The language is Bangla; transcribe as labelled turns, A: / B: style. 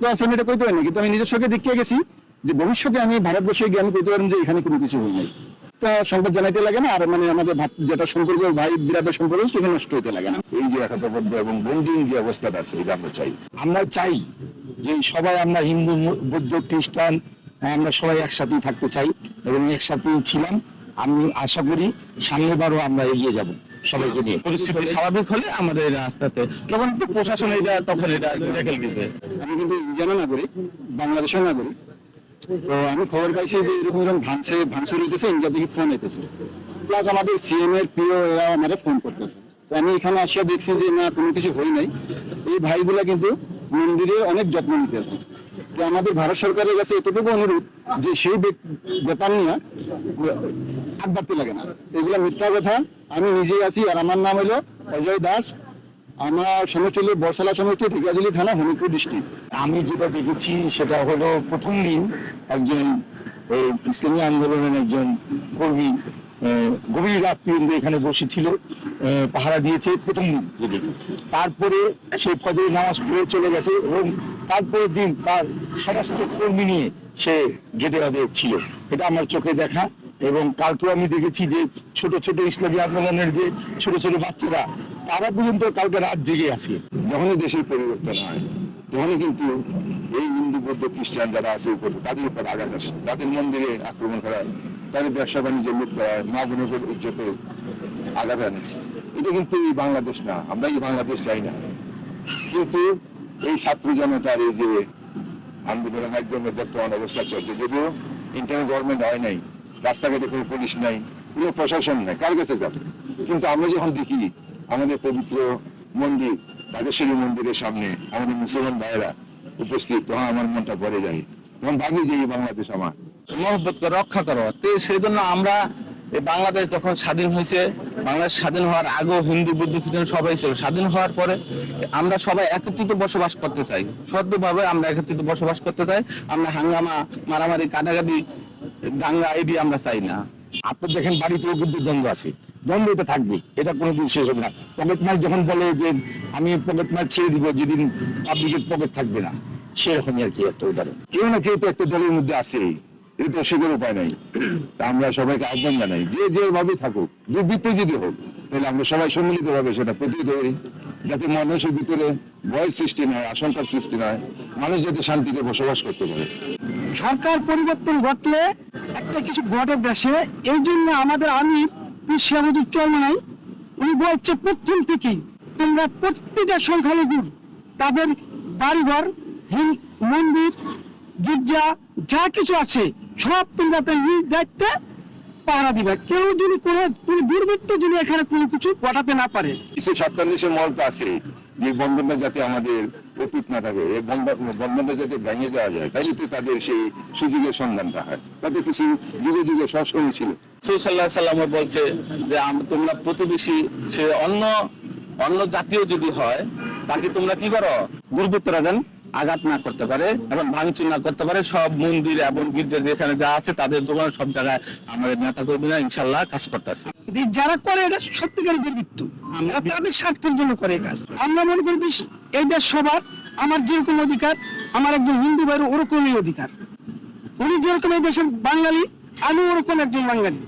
A: তো আছে আমি এটা কইতে পারি না, কিন্তু আমি নিজের চোখে দেখিয়ে গেছি যে ভবিষ্যতে আমি ভারতবর্ষে গিয়ে আমি কইতে পারবো যে এখানে কোনো কিছু হয় নাই। তা সংবাদ জানাইতে লাগে না, আর মানে আমাদের যেটা সম্পর্ক ভাই বিরাটের সম্পর্ক সেটা নষ্ট হইতে লাগে না।
B: এই যে একতাবদ্ধ এবং বন্ডিং যে অবস্থাটা আছে এটা আমরা চাই যে সবাই আমরা হিন্দু বৌদ্ধ খ্রিস্টান আমরা সবাই একসাথেই থাকতে চাই এবং একসাথেই ছিলাম। আমি আশা করি সামনেবারও আমরা এগিয়ে যাব সবাইকে নিয়ে।
C: পরিস্থিতি স্বাভাবিক হলে আমাদের আস্তে আস্তে যখন একটু প্রশাসন এটা তখন এটা ট্যাকেল দিবে।
A: আমি কিন্তু ইন্ডিয়ানও নাগরিক, বাংলাদেশের নাগরিক। তো আমি খবর পাইছি যে এরকম এরকম ভাঙচুর হইতেছে, ইন্ডিয়া থেকে ফোন হইতেছে, প্লাস আমাদের সিএম এর প্রিয় এরা আমাদের ফোন করতেছে। তো আমি এখানে আসিয়া দেখছি যে না, কোনো কিছু হয় নাই। এই ভাইগুলা কিন্তু মন্দিরে অনেক যত্ন নিতেছে। তো আমাদের ভারত সরকারের কাছে এতটুকু অনুরোধ যে সেই ব্যাপার নিয়ে হাত বাড়তে লাগে না, এগুলা মিথ্যা কথা। আমি নিজেই আছি, আর আমার নাম হলো অজয় দাস। আমার সমষ্টি হলো বরসালা সমষ্টি, ঢেকিয়াজুলি থানা, হবিগঞ্জ ডিস্ট্রিক্ট।
B: আমি যেটা দেখেছি সেটা হলো প্রথম দিন একজন ইসলামী আন্দোলনের একজন কর্মী গভীর রাত পর্যন্ত এখানে বসেছিল, পাহারা দিয়েছে প্রথম দিন যেদিন। তারপরে সে ফজরের নামাজ পড়ে চলে গেছে এবং তারপরের দিন তার সমস্ত কর্মী নিয়ে সে গেটে ছিল। এটা আমার চোখে দেখা। এবং কালকেও আমি দেখেছি যে ছোট ছোট ইসলামী আন্দোলনের যে ছোট ছোট বাচ্চারা তারা পর্যন্ত কালকে রাত জেগে আছে।
D: যখনই দেশের পরিবর্তন হয় তখনই কিন্তু এই হিন্দু বৌদ্ধ খ্রিস্টান যারা আছে তাদের উপর আঘাত আসে, তাদের মন্দিরে আক্রমণ করা হয়, তাদের ব্যবসা বাণিজ্য লুট করা হয়, মা বোনের ইজ্জতে আঘাত আনে। এটা কিন্তু এই বাংলাদেশ না, আমরা এই বাংলাদেশ চাই না। কিন্তু এই ছাত্র জনতার এই যে আন্দোলনের মাধ্যমে বর্তমান অবস্থা চলছে, যদিও ইন্টারনাল গভর্নমেন্ট হয় নাই, রাস্তাঘাটে কোনো পুলিশ নাই, কোনো প্রশাসন নাই, কার কাছে যাবে? কিন্তু আমরা যখন দেখি আমাদের পবিত্র মন্দির বাগেশ্বরী মন্দিরের সামনে আমাদের মুসলমান ভাইয়েরা উপস্থিত, তখন আমার মনটা ভরে যায়, তখন ভাবি যে এই বাংলাদেশ আমার।
C: মহব্বতকে রক্ষা করো। তো সেই জন্য আমরা এই বাংলাদেশ যখন স্বাধীন হয়েছে, বাংলাদেশ স্বাধীন হওয়ার আগেও হিন্দু বৌদ্ধ খ্রিস্টান সবাই ছিল। স্বাধীন হওয়ার পরে আমরা সবাই একত্রিত বসবাস করতে চাই, সদ্যভাবে আমরা একত্রিত বসবাস করতে চাই। আমরা হাঙ্গামা, মারামারি, কাটাকাটি, দাঙ্গা এটি আমরা চাই না।
B: আপনি দেখেন বাড়িতেও কিন্তু দ্বন্দ্ব আছে, দ্বন্দ্ব এটা থাকবে, এটা কোনোদিন শেষ হবে না। পকেট মার যখন বলে যে আমি পকেট মার ছেড়ে দিব যেদিন পাবলিকের পকেট থাকবে না, সেরকমই আর কি একটা উদাহরণ।
D: কেউ না কেউ তো একটা দলের মধ্যে আছে, এটা তো অস্বীকার উপায় নাই। তা আমরা সবাইকে আহ্বান জানাই যে যেভাবে থাকুক, দুর্বৃত্ত যদি হোক, তাহলে আমরা সবাই সম্মিলিত ভাবে সেটা প্রতিহত করি, যাতে মানুষের ভিতরে ভয়ের সৃষ্টি নয়, আশঙ্কার সৃষ্টি নয়, মানুষ যাতে শান্তিতে বসবাস করতে পারে।
E: সরকার পরিবর্তন ঘটলে একটা কিছু ঘটে দেশে, এই জন্য আমাদের আমির পীর সিরাজুদ্দৌলা চরমনাই উনি বলছে প্রথম থেকেই তোমরা প্রত্যেকটা সংখ্যালঘুর তাদের বাড়িঘর, মন্দির, গির্জা যা কিছু আছে সব তোমরা তার নিজ দায়িত্বে পাহারা দিবে। কেউ যদি কোনো দুর্বৃত্ত যদি এখানে কোনো কিছু ঘটাতে না পারে।
D: কিছু সত্যান্বেষের মল তো আছে যে বন্ধনটা যাতে আমাদের অটুট না থাকে, এই বন্ধনটা যাতে ভেঙে দেওয়া যায়, তাইলে তো তাদের সেই সুযোগের সন্ধানটা হয়। তাদের কিছু যুগে যুগে সবসময় ছিল।
C: সাল্লাল্লাহু আলাইহি ওয়াসাল্লাম বলছে যে তোমরা প্রতিবেশী সে অন্য জাতীয় যদি হয় তাকে তোমরা কি করো, দুর্বৃত্তরা যেন আঘাত না করতে পারে এবং ভাঙচুর না করতে পারে। সব মন্দির এবং গির্জা যেখানে যা আছে তাদের দোকান সব জায়গায় আমাদের নেতা কর্মীরা ইনশাল্লাহ কাজ করতেছে।
E: যারা করে এটা সত্যিকারের দুর্বৃত্ত, আমরা তাদের স্বার্থের জন্য করে কাজ। আমরা মনে করি এই দেশ সবার, আমার যেরকম অধিকার আমার একজন হিন্দু ভাইয়ের ওরকমই অধিকার। উনি যেরকম এই দেশের বাঙালি, আমি ওরকম একজন বাঙালি।